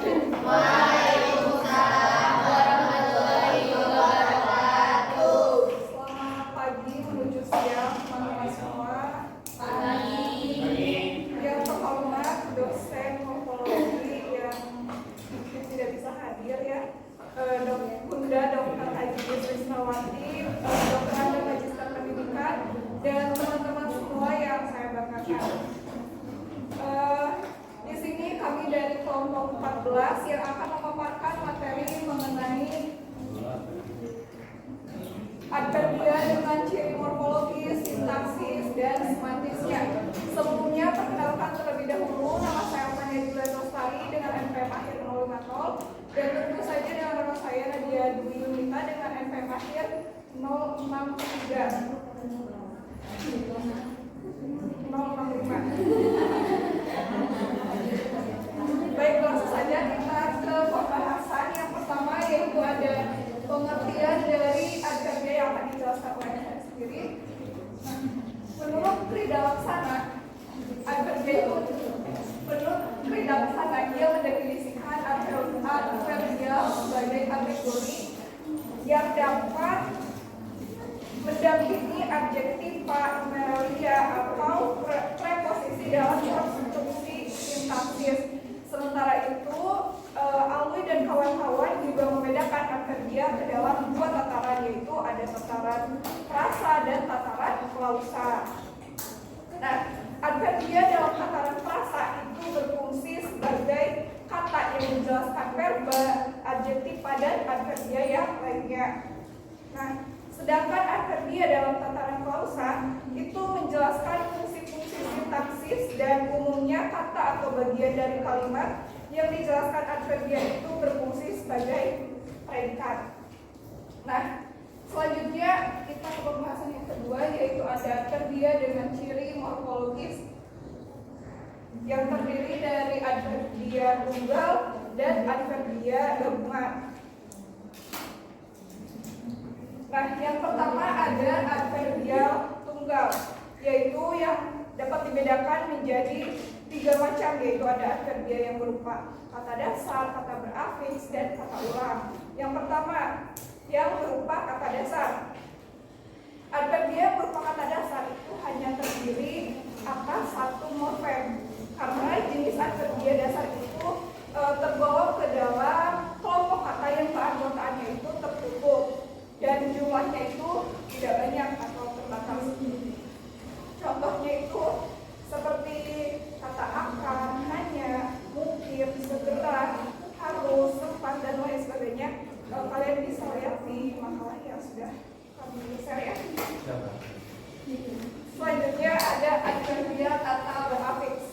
Waalaikumsalam warahmatullahi wabarakatuh. Selamat pagi menuju siang teman-teman semua. Yang terhormat dosen morfologi yang tidak bisa hadir ya, Bunda Dr. Haji Trisnawati, Dr. Anda Magister Pendidikan, dan teman-teman semua yang saya banggakan. Di sini kami dari kelompok 14 yang akan memaparkan materi mengenai adverbia dengan ciri morfologis, sintaksis, dan semantisnya. Sebelumnya perkenalkan terlebih dahulu, nama saya Mania Julian Rostari dengan NPM akhir 050, dan tentu saja dengan nama saya Nadia Dwi Yunita dengan NPM akhir 063. Baik, langsung saja kita ke pembahasan. Yang pertama yaitu ada pengertian dari adverbia yang akan dijelaskan oleh saya sendiri. Menurut Krida Laksana, adverbia itu dia mendefinisikan adverbia sebagai kategori yang dapat mendampingi adjektif numeralia atau preposisi dalam konstruksi sintaksis. Sementara itu, Alwi dan kawan-kawan juga membedakan adverbia ke dalam dua tataran, yaitu ada tataran frasa dan tataran klausa. Nah, adverbia dalam tataran frasa itu berfungsi sebagai kata yang menjelaskan verba, adjektif, dan adverbia yang lainnya. Nah, sedangkan adverbia dalam tataran klausa itu menjelaskan fungsi-fungsi sintaksis dan umumnya kata atau bagian dari kalimat yang dijelaskan adverbia itu berfungsi sebagai predikat. Nah, selanjutnya kita ke pembahasan yang kedua, yaitu ada adverbia dengan ciri morfologis yang terdiri dari adverbia tunggal dan adverbia gabungan. Nah, yang pertama ada adverbial tunggal, yaitu yang dapat dibedakan menjadi tiga macam, yaitu ada adverbia yang berupa kata dasar, kata berafiks, dan kata ulang. Yang pertama, yang berupa kata dasar. Adverbia berupa kata dasar itu hanya terdiri atas satu morfem, karena jenis adverbia dasar itu tergolong ke dalam kelompok kata yang keanggotaannya itu tertutup dan jumlahnya itu tidak banyak atau terbatas. Contohnya itu seperti kata akan, hanya, mungkin, segera, harus, sempat, dan lain sebagainya. Kalian bisa lihat di makalah yang sudah kami share ya. Selanjutnya ada adverbia kata berafiks.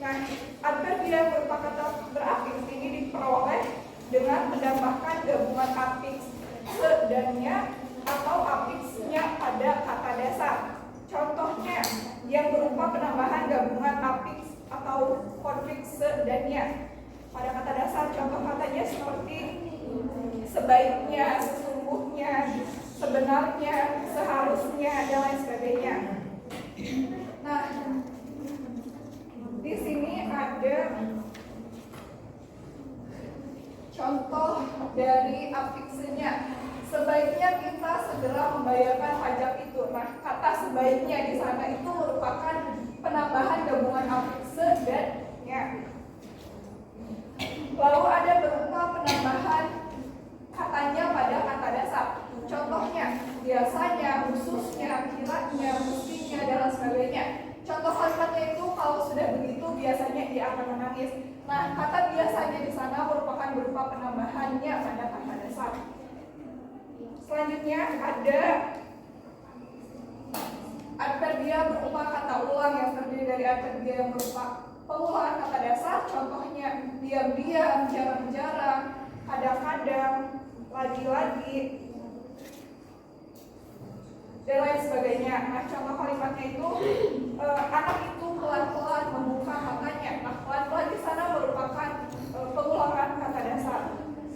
Nah, adverbia berupa kata berafiks ini diperoleh dengan menambahkan gabungan afiks se dannya atau afiksnya pada kata dasar. Contohnya yang berupa penambahan gabungan afiks atau konfiks se dannya pada kata dasar. Contoh katanya seperti sebaiknya, sesungguhnya, sebenarnya, seharusnya, dan lain sebagainya. Nah, di sini ada contoh dari afiksnya. Sebaiknya kita segera membayarkan pajak itu. Nah, kata sebaiknya di sana itu merupakan penambahan gabungan afiks dan nya. Lalu ada berupa penambahan katanya pada kata dasar. Contohnya, biasanya, khususnya, kiranya, mestinya, dan sebagainya. Contoh kalimatnya itu kalau sudah begitu biasanya ia akan menangis. Nah, kata biasanya di sana merupakan berupa penambahannya pada kata dasar. Selanjutnya ada adverbia berupa kata ulang yang terdiri dari adverbia yang berupa pengulangan kata dasar. Contohnya diam-diam, jarang-jarang, kadang-kadang, lagi-lagi, dan lain sebagainya. Nah, contoh kalimatnya itu anak itu pelan-pelan membuka matanya. Nah, pelan-pelan di sana merupakan pengulangan kata dasar.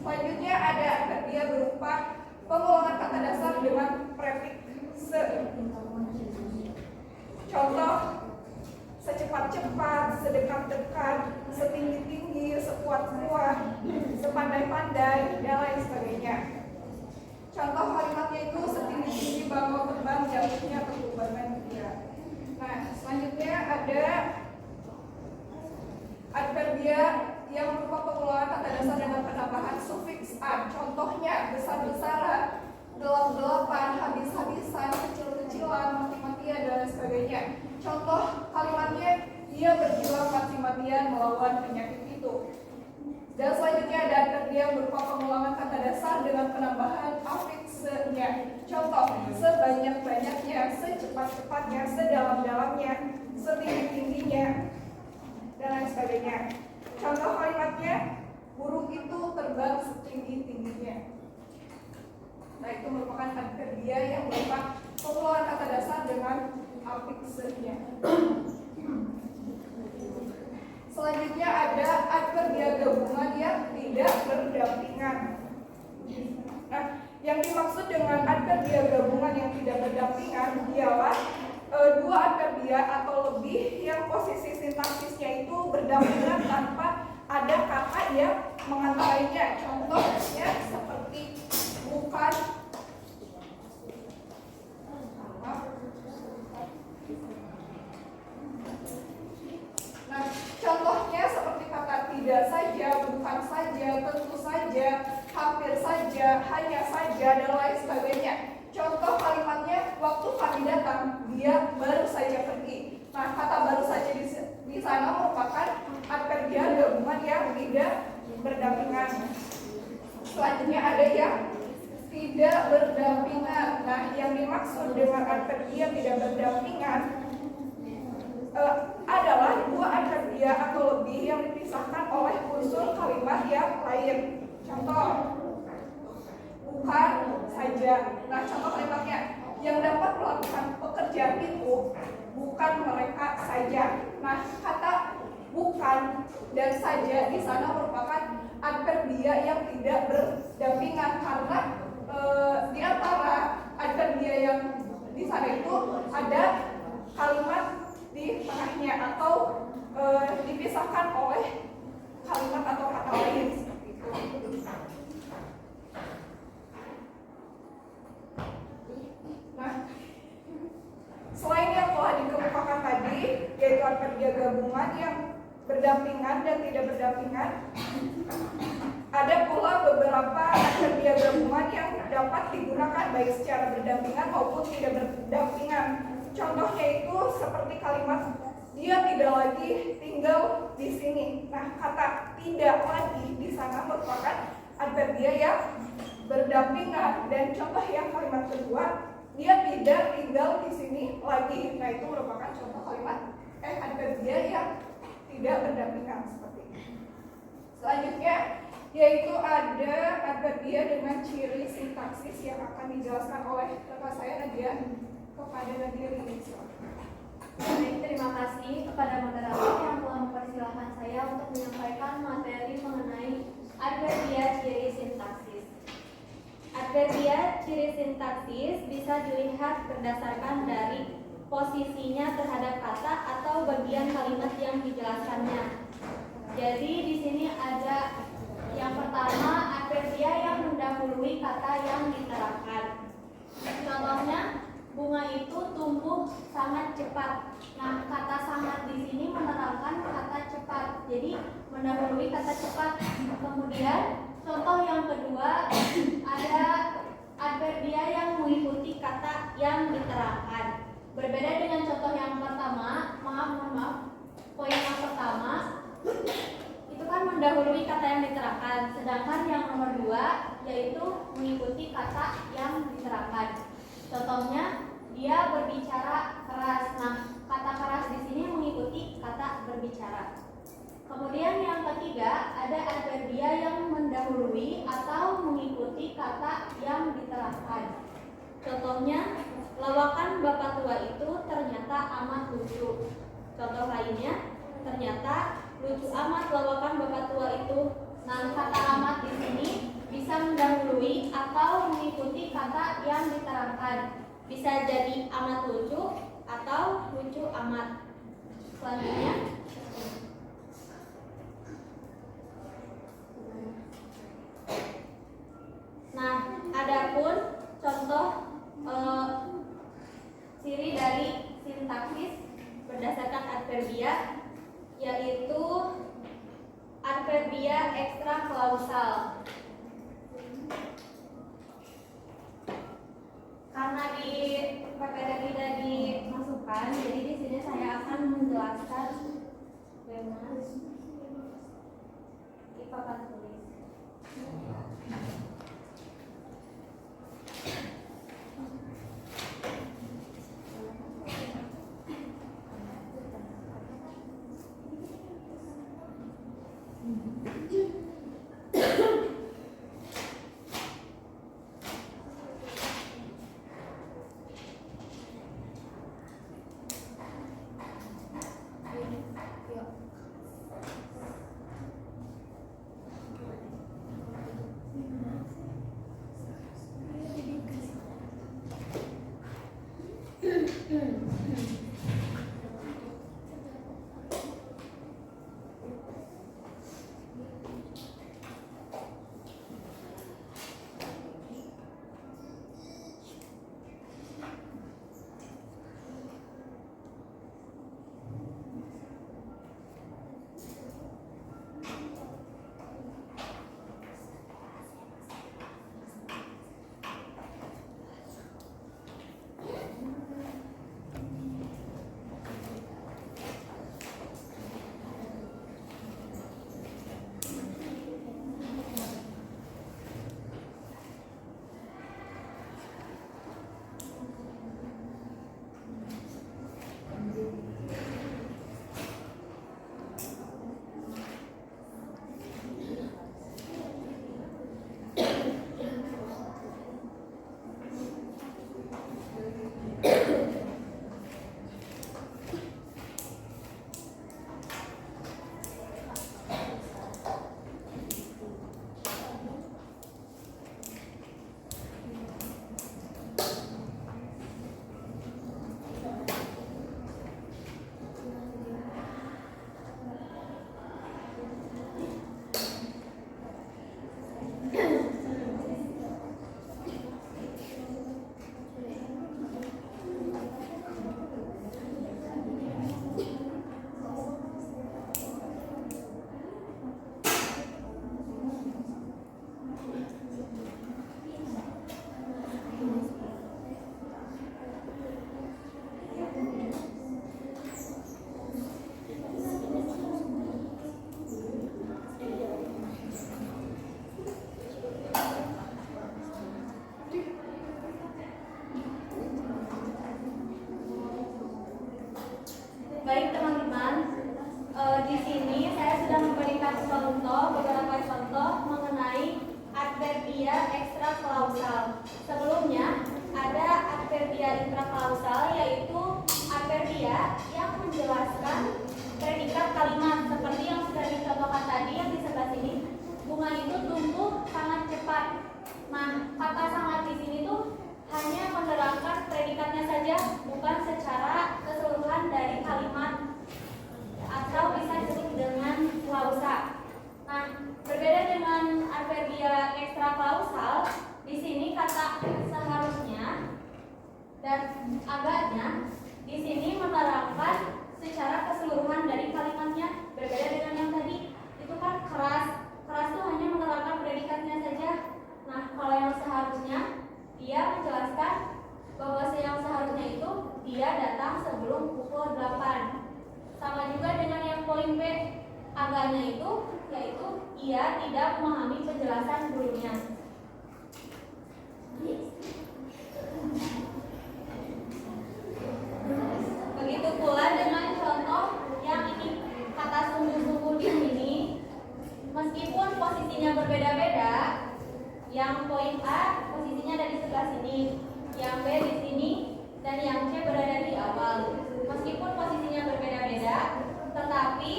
Selanjutnya ada adverbia berupa pengulangan kata dasar dengan prefiks se. Contoh secepat-cepat, sedekat-dekat, setinggi-tinggi, sekuat-kuat, sepandai-pandai, dan lain sebagainya. Contoh kalimatnya itu setinggi-tinggi bangau terbang, jauhnya ketubanan dia. Nah, selanjutnya ada adverbia yang berupa pengulangan kata dasar dengan penambahan sufiks an. Contohnya besar-besaran, gelap-gelapan, habis-habisan, kecil-kecilan, mati-matian, dan lain sebagainya. Contoh kalimatnya, dia berjuang mati-matian melawan penyakit itu. Dan selanjutnya ada adverbia yang berupa pengulangan kata dasar dengan penambahan afiksenya. Contoh, sebanyak-banyaknya, secepat-cepatnya, sedalam-dalamnya, setinggi-tingginya, dan lain sebagainya. Contoh kalimatnya, burung itu terbang setinggi-tingginya. Nah, itu merupakan adverbia yang berupa pengulangan kata dasar dengan afiksenya. Selanjutnya ada adverbia gabungan yang tidak berdampingan. Nah, yang dimaksud dengan adverbia gabungan yang tidak berdampingan ialah dua adverbia atau lebih yang posisi sintaksisnya itu berdampingan tanpa ada kata yang mengantarinya. Contohnya seperti bukan, nah, contohnya seperti kata tidak saja, bukan saja, tentu saja, hampir saja, hanya saja, dan lain sebagainya. Contoh kalimatnya, waktu kami datang, dia baru saja pergi. Nah, kata baru saja di sana merupakan adverbia gabungan yang tidak berdampingan. Selanjutnya ada yang tidak berdampingan. Nah, yang dimaksud dengan adverbia tidak berdampingan adalah dua adverbia atau lebih yang dipisahkan oleh unsur kalimat yang lain. Contoh, bukan saja. Nah, contoh kalimatnya, yang dapat melakukan pekerjaan itu bukan mereka saja. Nah, kata bukan dan saja di sana merupakan adverbia yang tidak berdampingan karena di antara adverbia yang di sana itu ada kalimat di tengahnya atau dipisahkan oleh kalimat atau kata lain seperti itu. Nah, selain yang telah dikemukakan tadi, yaitu adverbia gabungan yang berdampingan dan tidak berdampingan, ada pula beberapa adverbia gabungan yang dapat digunakan baik secara berdampingan maupun tidak berdampingan. Contohnya itu seperti kalimat dia tidak lagi tinggal di sini. Nah, kata tidak lagi di sana merupakan adverbia yang berdampingan. Dan contoh yang kalimat kedua, dia tidak tinggal di sini lagi. Nah, itu merupakan contoh kalimat adverbia yang tidak berdampingan seperti ini. Selanjutnya yaitu ada adverbia dengan ciri sintaksis yang akan dijelaskan oleh rekan saya Nadia kepada Nadia Rini. Baik, terima kasih kepada moderator yang telah mempersilahkan saya untuk menyampaikan materi mengenai adverbia ciri sintaksis. Adverbia ciri sintaksis bisa dilihat berdasarkan dari posisinya terhadap kata atau bagian kalimat yang dijelaskannya. Jadi di sini ada yang pertama adverbia yang mendahului kata yang diterangkan. Contohnya, bunga itu tumbuh sangat cepat. Nah, kata sangat di sini menerangkan kata cepat. Jadi mendahului kata cepat. Kemudian contoh yang kedua ada adverbia yang mengikuti kata yang diterangkan. Berbeda dengan contoh yang pertama, poin yang pertama itu kan mendahului kata yang diterangkan. Sedangkan yang nomor 2 yaitu mengikuti kata yang diterangkan. Contohnya, dia berbicara keras. Nah, kata keras di sini mengikuti kata berbicara. Kemudian yang ketiga, ada adverbia yang mendahului atau mengikuti kata yang diterangkan. Contohnya, lawakan bapak tua itu ternyata amat lucu. Contoh lainnya, ternyata lucu amat lawakan bapak tua itu. Nah, kata amat di sini bisa mendahului atau mengikuti kata yang diterangkan. Bisa jadi amat lucu atau lucu amat. Selanjutnya, adverbia ekstra klausal. Karena di PPT tidak dimasukkan, jadi di sini saya akan menjelaskan dengan IPA akan tulis. Baik teman-teman, di sini saya sudah memberikan beberapa contoh mengenai adverbia ekstra klausal. Sebelumnya ada adverbia intraklausal, yaitu adverbia yang menjelaskan predikat kalimat seperti yang sudah dicontohkan tadi yang di sebelah sini. Bunga itu tumbuh sangat cepat. Nah, kata sangat di sini tuh hanya menerangkan predikatnya saja, bukan secara keseluruhan dari kalimat, atau bisa disebut dengan klausa. Nah, berbeda dengan adverbia ekstra klausal, di sini kata seharusnya dan agaknya di sini menerangkan secara keseluruhan dari kalimatnya. Berbeda dengan yang tadi, itu kan keras itu hanya menerangkan predikatnya saja. Nah, kalau yang seharusnya, dia menjelaskan bahwa yang seharusnya itu dia datang sebelum pukul 8. Sama juga dengan yang poin B, agaknya itu yaitu ia tidak memahami penjelasan gurunya. Begitu pula dengan contoh yang ini, kata sungguh-sungguh di sini, meskipun posisinya berbeda-beda, yang poin A posisinya ada di sebelah sini, yang B di sini, dan yang C berada di awal. Meskipun posisinya berbeda-beda, tetapi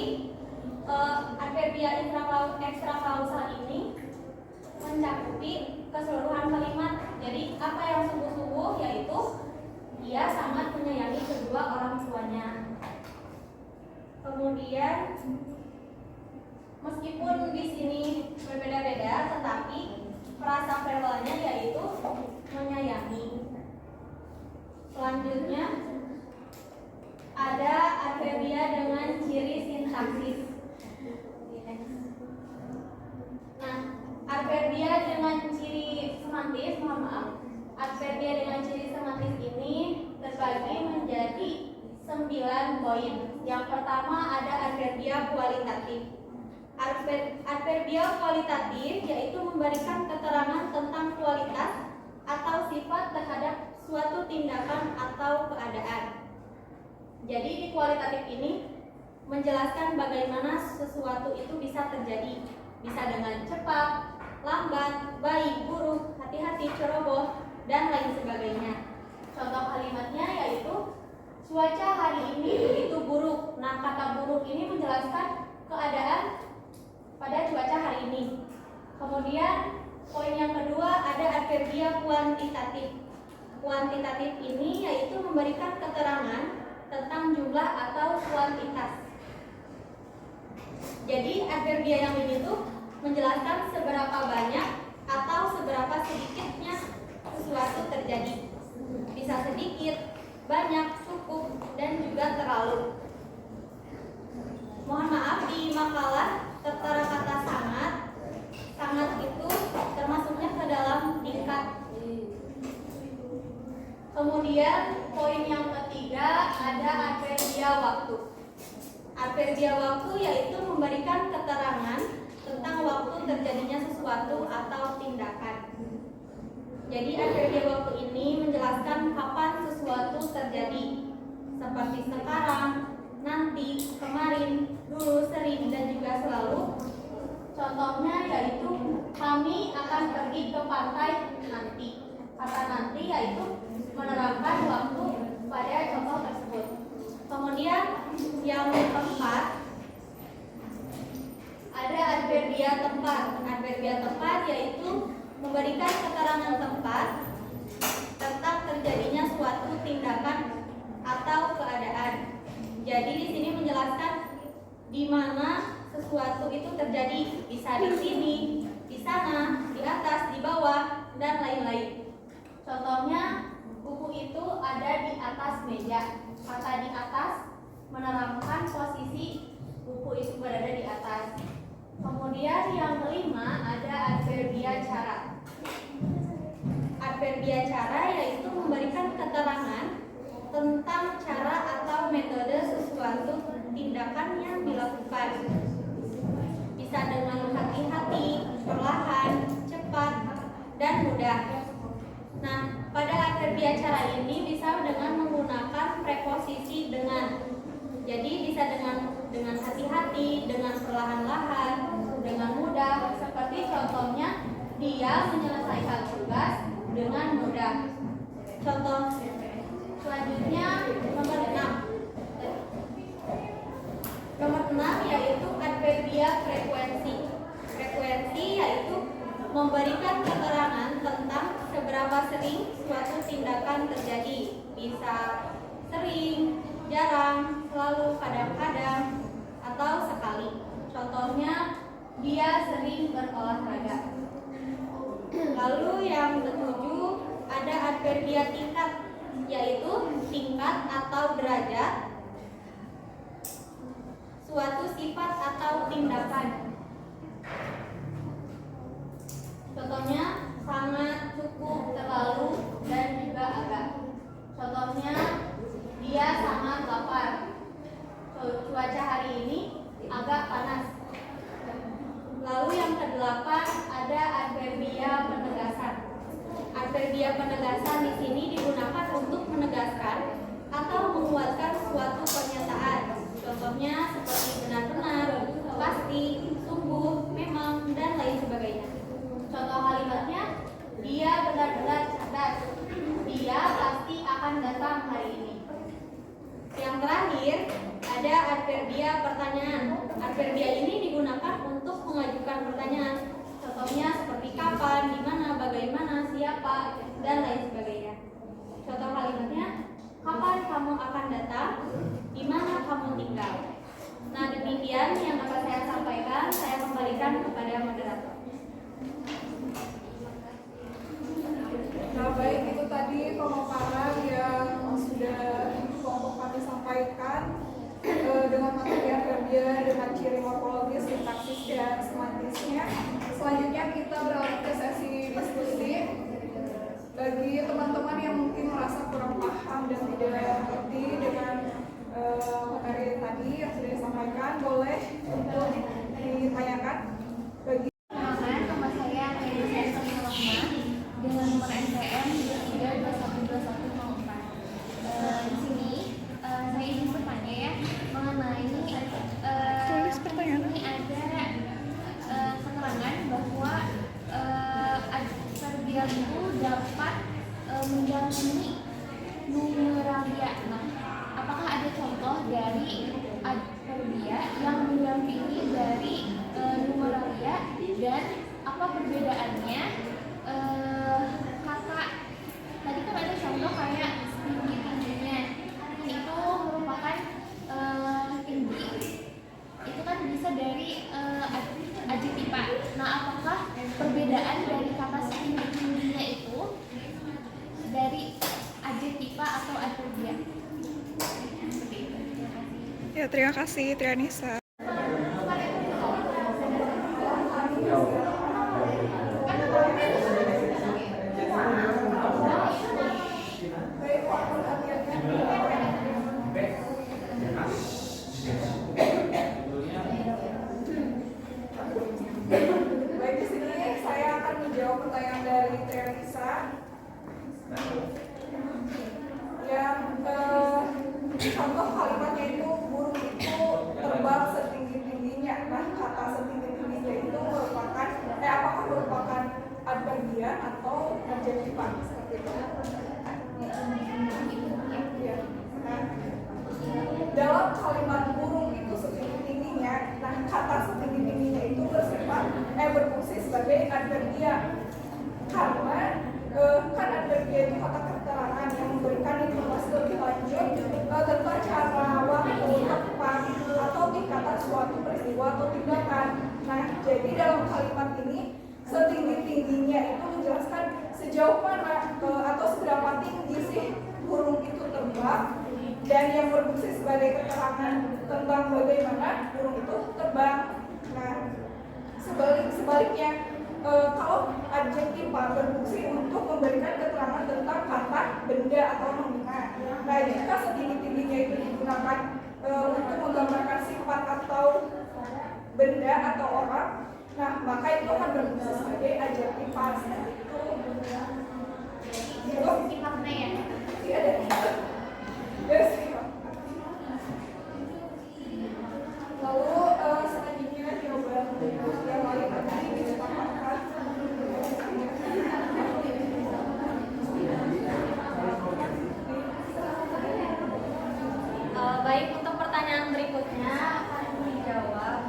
adverbia ekstra klausal ini mencakupi keseluruhan kalimat. Jadi apa yang sungguh-sungguh yaitu ia sangat menyayangi kedua orang tuanya. Kemudian meskipun di sini berbeda-beda, tetapi frasa verbalnya yaitu menyayangi. Selanjutnya ada adverbia dengan ciri sintaksis. adverbia dengan ciri semantis ini terbagi menjadi 9 poin. Yang pertama ada adverbia kualitatif. Adverbia kualitatif yaitu memberikan keterangan tentang kualitas atau sifat terhadap suatu tindakan atau keadaan. Jadi di kualitatif ini menjelaskan bagaimana sesuatu itu bisa terjadi. Bisa dengan cepat, lambat, baik, buruk, hati-hati, ceroboh, dan lain sebagainya. Contoh kalimatnya yaitu cuaca hari ini begitu buruk. Nah, kata buruk ini menjelaskan keadaan pada cuaca hari ini. Kemudian poin yang kedua ada adverbia kuantitatif. Kuantitatif ini yaitu memberikan keterangan tentang jumlah atau kuantitas. Jadi adverbia yang ini tuh menjelaskan seberapa banyak atau seberapa sedikitnya sesuatu terjadi. Bisa sedikit, banyak, cukup, dan juga terlalu. Mohon maaf, di makalah tertera kata sangat. Sangat itu termasuknya ke dalam tingkat. Kemudian poin yang ketiga ada adverbia waktu. Adverbia waktu yaitu memberikan keterangan tentang waktu terjadinya sesuatu atau tindakan. Jadi adverbia waktu ini menjelaskan kapan sesuatu terjadi, seperti sekarang, nanti, kemarin, dulu, sering, dan juga selalu. Contohnya yaitu kami akan pergi ke pantai nanti. Kata nanti yaitu menerangkan waktu pada contoh tersebut. Kemudian yang keempat ada adverbia tempat. Adverbia tempat yaitu memberikan keterangan tempat tentang terjadinya suatu tindakan atau keadaan. Jadi di sini menjelaskan di mana sesuatu itu terjadi, bisa di sini, di sana, di atas, di bawah, dan lain-lain. Contohnya buku itu ada di atas meja. Kata di atas menerangkan posisi buku itu berada di atas. Kemudian yang kelima ada adverbia cara. Adverbia cara yaitu memberikan keterangan tentang cara atau metode sesuatu tindakan yang dilakukan. Bisa dengan hati-hati, perlahan, cepat, dan mudah. Nah, pada adverbia cara ini bisa dengan menggunakan preposisi dengan. Jadi bisa dengan hati-hati, dengan perlahan-lahan, dengan mudah. Seperti contohnya, dia menyelesaikan tugas dengan mudah. Contoh selanjutnya nomor 6. Nomor 6 yaitu adverbia frekuensi. Frekuensi yaitu memberikan keterangan tentang seberapa sering suatu tindakan terjadi. Bisa sering, jarang, selalu, kadang-kadang, atau sekali. Contohnya, dia sering berolahraga. Lalu yang ketujuh ada adverbia tingkat, yaitu tingkat atau derajat suatu sifat atau tindakan. Contohnya sangat, cukup, terlalu, dan juga agak. Contohnya dia sangat lapar. Cuaca hari ini agak panas. Lalu yang kedelapan ada adverbia penegasan. Adverbia penegasan di sini digunakan untuk menegaskan atau menguatkan suatu pernyataan. Contohnya seperti benar-benar, pasti, sungguh, memang, dan lain sebagainya. Contoh kalimatnya, dia benar-benar cerdas. Dia pasti akan datang hari ini. Yang terakhir ada adverbia pertanyaan. Adverbia ini digunakan untuk mengajukan pertanyaan. Contohnya seperti kapan, di mana, bagaimana, siapa, dan lain sebagainya. Contoh kalimatnya, kapan kamu akan datang, di mana kamu tinggal. Nah, demikian yang dapat saya sampaikan. Saya kembalikan kepada moderator. Nah, baik, itu tadi pemaparan yang sudah kelompok kami sampaikan dengan materi adverbia dengan ciri morfologis, sintaksis, dan semantisnya. Selanjutnya kita beralih ke sesi diskusi. Bagi teman-teman yang mungkin merasa kurang paham dan tidak mengerti dengan materi tadi yang sudah disampaikan, boleh untuk ditanyakan. Bagi Perkenalkan, nama saya Melisa Rahma dengan nomor NPM 3212104. Di sini saya ingin bertanya ya mengenai tulis pertanyaan. ini ada keterangan bahwa adverbial itu dapat mendampingi numeralia. Nah, apakah ada contoh dari adverbial yang mendampingi dari numeralia dan apa perbedaannya? Kata tadi kan ada contoh kayak tinggi-tingginya, itu merupakan tinggi, itu kan bisa dari adjektiva. Nah, apakah perbedaan dari kata setinggi-tingginya itu dari adjektiva atau adverbial? Seperti itu. Terima kasih. Ya, terima kasih Trianisa. Baik, di sini saya akan menjawab pertanyaan dari Trianisa yang contoh kalimatnya itu burung itu terbang setinggi-tingginya. Nah, kata setinggi-tingginya itu merupakan apakah merupakan adverbial atau adjektiva seperti itu? Ya. Nah, dalam kalimat burung itu setinggi-tingginya, nah kata setinggi-tingginya itu bersifat berfungsi sebagai adverbial karena kan adverbial itu kata keterangan yang memberikan informasi lebih lanjut tentang cara, waktu, tempat, atau tingkatan suatu peristiwa atau tindakan. Nah, jadi dalam kalimat ini setinggi-tingginya itu menjelaskan sejauh mana atau seberapa tinggi sih burung itu terbang, dan yang berfungsi sebagai keterangan tentang bagaimana burung itu terbang. Nah, sebaliknya kalau adjektiva berfungsi untuk memberikan keterangan tentang kata, benda, atau nominal. Nah, jika setinggi-tingginya itu digunakan untuk menggambarkan sifat atau benda atau orang, nah maka itu akan berfungsi sebagai adjektiva. Itu Sifatnya ya. iya deh. Yes. Lalu selanjutnya jawaban yang lain tadi disepakatkan. Baik, untuk pertanyaan berikutnya akan dijawab.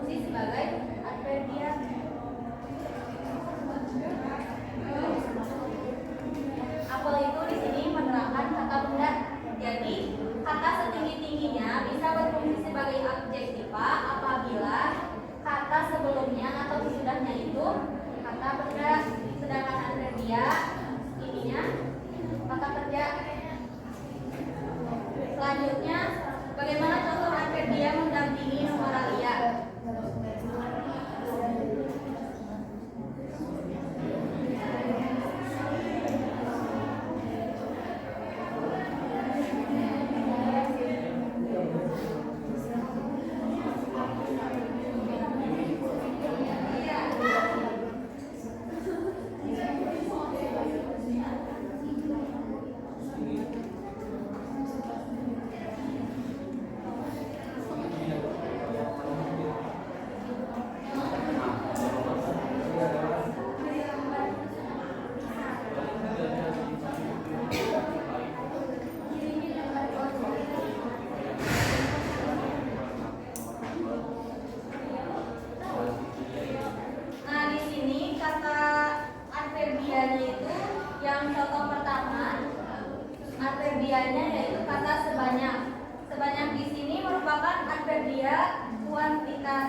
berfungsi sebagai adverbial. Apel itu di sini menerangkan kata benda. Jadi kata setinggi-tingginya bisa berfungsi sebagai adjektiva apabila kata sebelumnya atau sesudahnya itu kata benda. Sedangkan adverbial ininya kata kerja. Selanjutnya, bagaimana contoh adverbial mendampingi numeralia? Adverbialnya yaitu kata sebanyak. Sebanyak di sini merupakan adverbial kuantitas,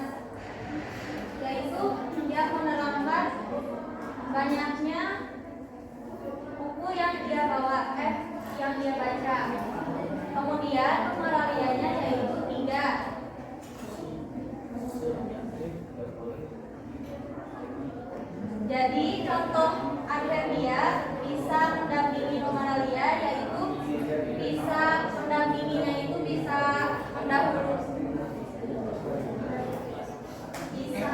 yaitu dia menerangkan banyaknya buku yang dia bawa, yang dia baca. Kemudian numeralianya yaitu 3. Jadi contoh adverbial bisa mendampingi numeralia yaitu bisa mendampinginya itu bisa mendahului, bisa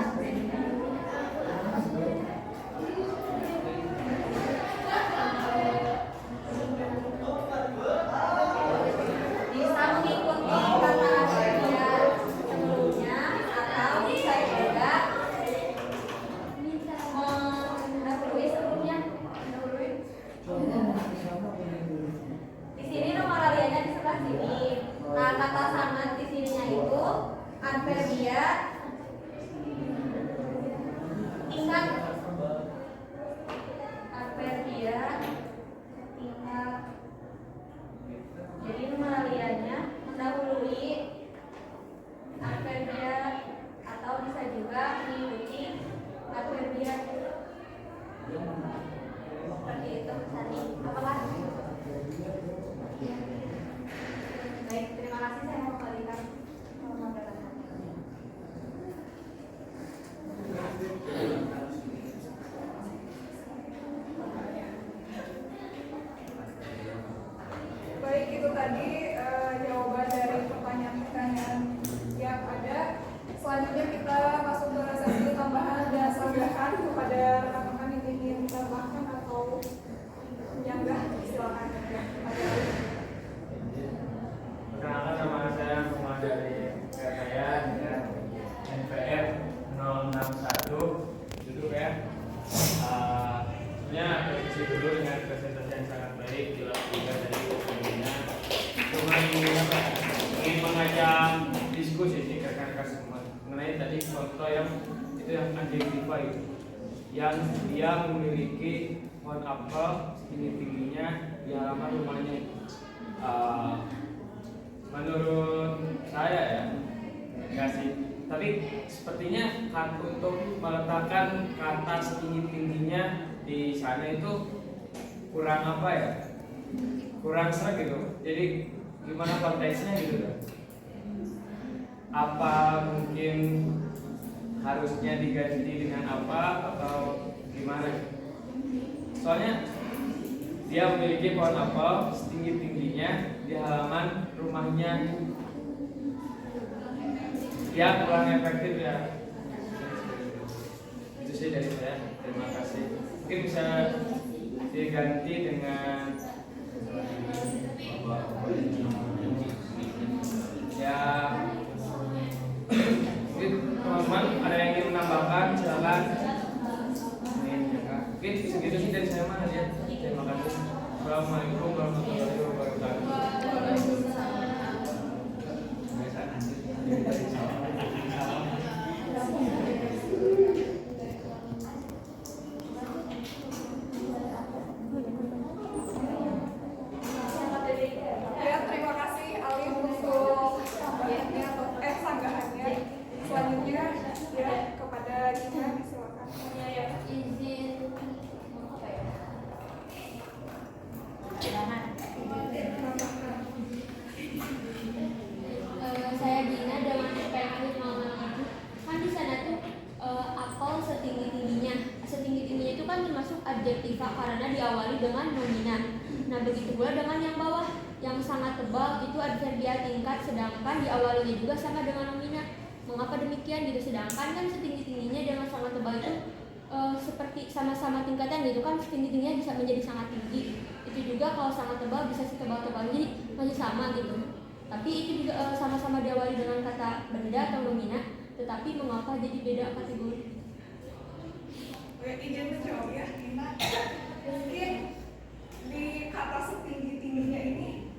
mengikuti kata adverbial sebelumnya atau bisa juga mendahului sebelumnya. Di sini numeralianya di sebelah sini. Nah, kata sangat di sininya itu adverbial tingkat. Adverbial tingkat. Jadi numeralianya mendahului adverbial atau bisa juga mengikuti adverbial. Seperti itu tadi. Apakah? Baik, terima kasih. Saya mau kembalikan moderator. Baik, itu tadi jawaban dari pertanyaan-pertanyaan yang ada. Selanjutnya kita masuk ke sesi tambahan dan tambahan kepada rekan-rekan yang ingin menambahkan atau menyanggah, silakan. Perkenalkan, nama saya Muhammad dari saya NPM 061. Duduk ya. Sebenarnya isi dulu dengan presentasi yang sangat baik, jelas juga dari dokumennya. Cuma ingin mengajak diskusi sih rekan-rekan semua mengenai tadi contoh yang itu yang adjektiva itu, yang dia memiliki pohon apel tinggi-tingginya di halaman rumahnya. Menurut saya ya, enggak sih. Tapi sepertinya untuk meletakkan kata setinggi-tingginya di sana itu kurang apa ya? Kurang serak gitu. Jadi gimana konteksnya gitu kan? Apa mungkin harusnya diganti dengan apa atau gimana? Soalnya dia memiliki pohon apel setinggi-tingginya di halaman rumahnya. Ya, kurang efektif ya. Itu sih dari saya. Terima kasih. Mungkin bisa diganti dengan ya. Mungkin teman-teman ada yang ingin menambahkan, silakan. Mungkin segitu sih dari saya mah ya. Terima kasih. Assalamualaikum warahmatullahi wabarakatuh. kan termasuk adjektiva karena diawali dengan nominan. Nah, begitu pula dengan yang bawah, yang sangat tebal itu adverbia tingkat, sedangkan diawalinya juga sama dengan nominan. Mengapa demikian gitu? Sedangkan kan setinggi-tingginya dengan sangat tebal itu seperti sama-sama tingkatan gitu kan, setinggi-tingginya bisa menjadi sangat tinggi. Itu juga kalau sangat tebal bisa setebal-tebal, jadi masih sama gitu. Tapi itu juga sama-sama diawali dengan kata benda atau nomina, tetapi mengapa jadi beda kategori? Izin menjawab ya. Mungkin di kata setinggi-tingginya ini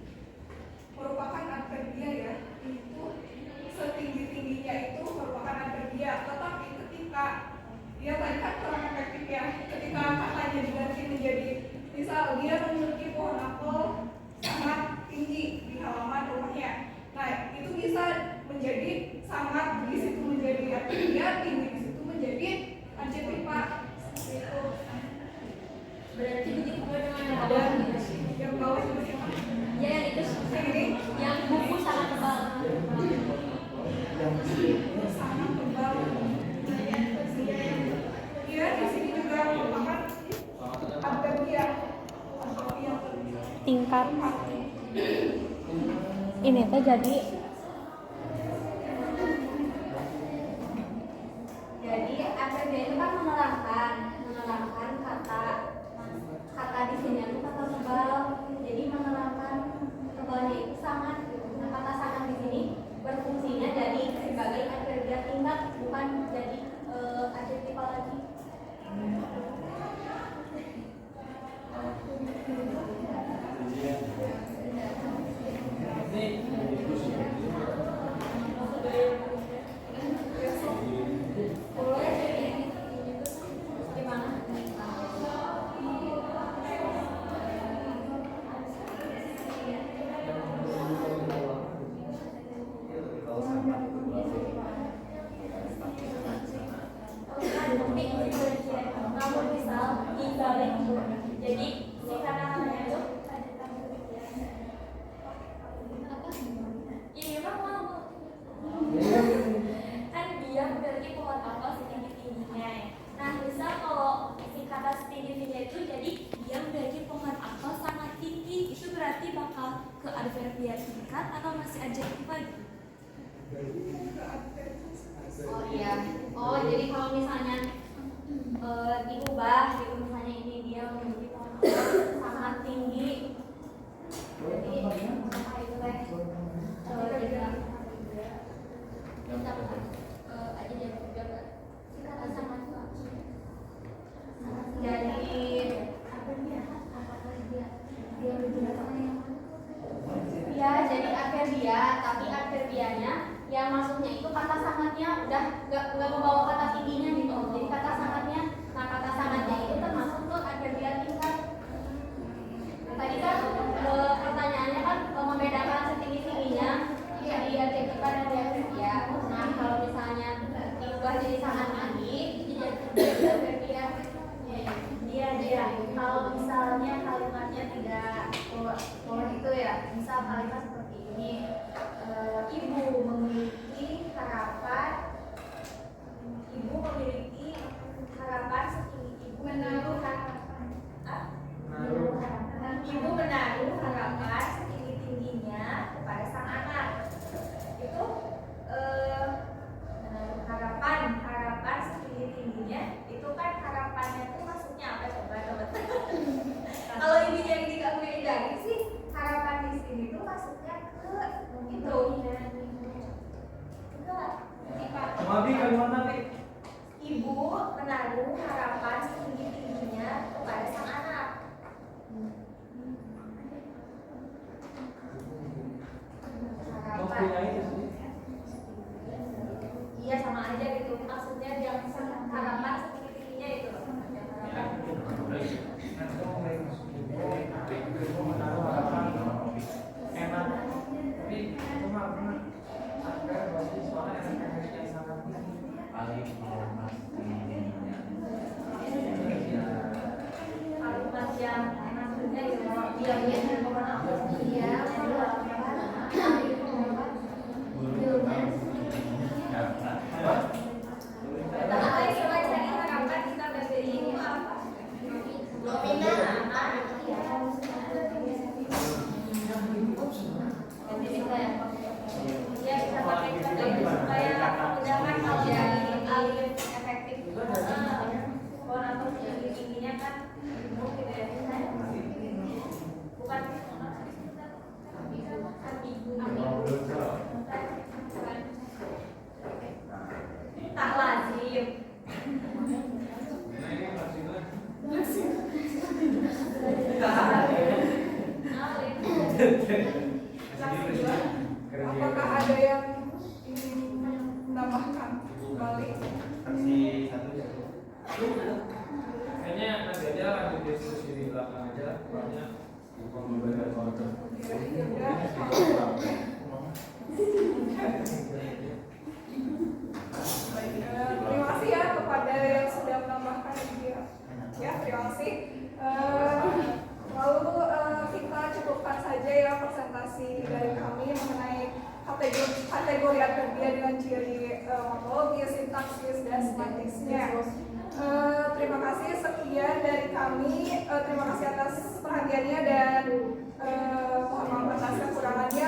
merupakan adverbia ya. Itu setinggi-tingginya itu merupakan adverbia, tetapi ketika dia tadi kan kurang efektif ya. Ketika katanya diganti menjadi misal dia memiliki pohon apel sangat tinggi di halaman rumahnya. Nah, itu bisa menjadi sangat, di situ menjadi adverbia, tinggi di situ menjadi adjektiva. Itu Berarti begitu pula dengan yang ada bawah gitu. yang bawah juga siapa? Ya, yang itu Ini yang buku sangat tebal. sangat tebal. Iya, di sini juga merupakan adverbia. Tingkat. Ini teh jadi adverbia itu kan menerangkan kata di sini itu kata tebal. Jadi menerangkan tebalnya itu sangat. Nah, kata sangat di sini berfungsinya jadi sebagai adverbia tingkat, bukan jadi adjektiva lagi. Namun misal dibalik, jadi si kata-katanya itu apa? Ini mah mau kan dia memiliki pohon apel setinggi-tingginya ya. Nah, misal kalau si kata setinggi-tingginya itu jadi dia memiliki pohon apel sangat tinggi, itu berarti bakal ke adverbia tingkat atau masih adjektiva gitu? Oh iya. Oh, jadi kalau misalnya diubah gitu, misalnya ini dia memiliki pohon apel sangat tinggi. Jadi apa itu teh? Aja dia juga kata sangat. Jadi ya, jadi adverbia, tapi adverbianya yang masuknya itu kata sangatnya udah nggak membawa kata tingginya gitu. Jadi kata sangatnya, nah kata sangatnya itu termasuk tuh adverbia tingkat. Nah, tadi kan pertanyaannya kan membedakan setinggi-tingginya dari adjektiva dan adverbia. Nah, kalau misalnya diubah jadi sangat tinggi, jadi adverbia. Dia. Kalau misalnya kalimatnya tidak boleh itu ya, misal kalimat seperti ini. Ibu memiliki harapan setinggi ibu menaruh harapan. Ibu menaruh harapan setinggi-tingginya kepada sang anak. Itu menaruh harapan setinggi-tingginya, itu kan harapannya itu maksudnya apa coba? Kalau ini yang tidak menghindari sih, harapan di sini tuh masuknya ke itu. Mabi kalimat nanti. Ibu menaruh harapan setinggi-tingginya kepada sang anak. Harapan. Iya, sama aja gitu. Maksudnya yang harapan setinggi-tingginya itu. Enak. Tapi cuma ada bagi soalnya yang sangat paling hormat Apakah ada yang ingin menambahkan kembali? Kasih satu ya. Kayaknya nanti aja lanjut diskusi di belakang aja, soalnya Terima kasih ya kepada yang sudah menambahkan ini ya. Ya, terima kasih. Lalu kita cukupkan saja ya presentasi dari kami mengenai kategori adverbia dengan ciri morfologi, sintaksis, dan semantiksnya. Terima kasih, sekian dari kami. Terima kasih atas perhatiannya dan mohon maaf atas kekurangannya.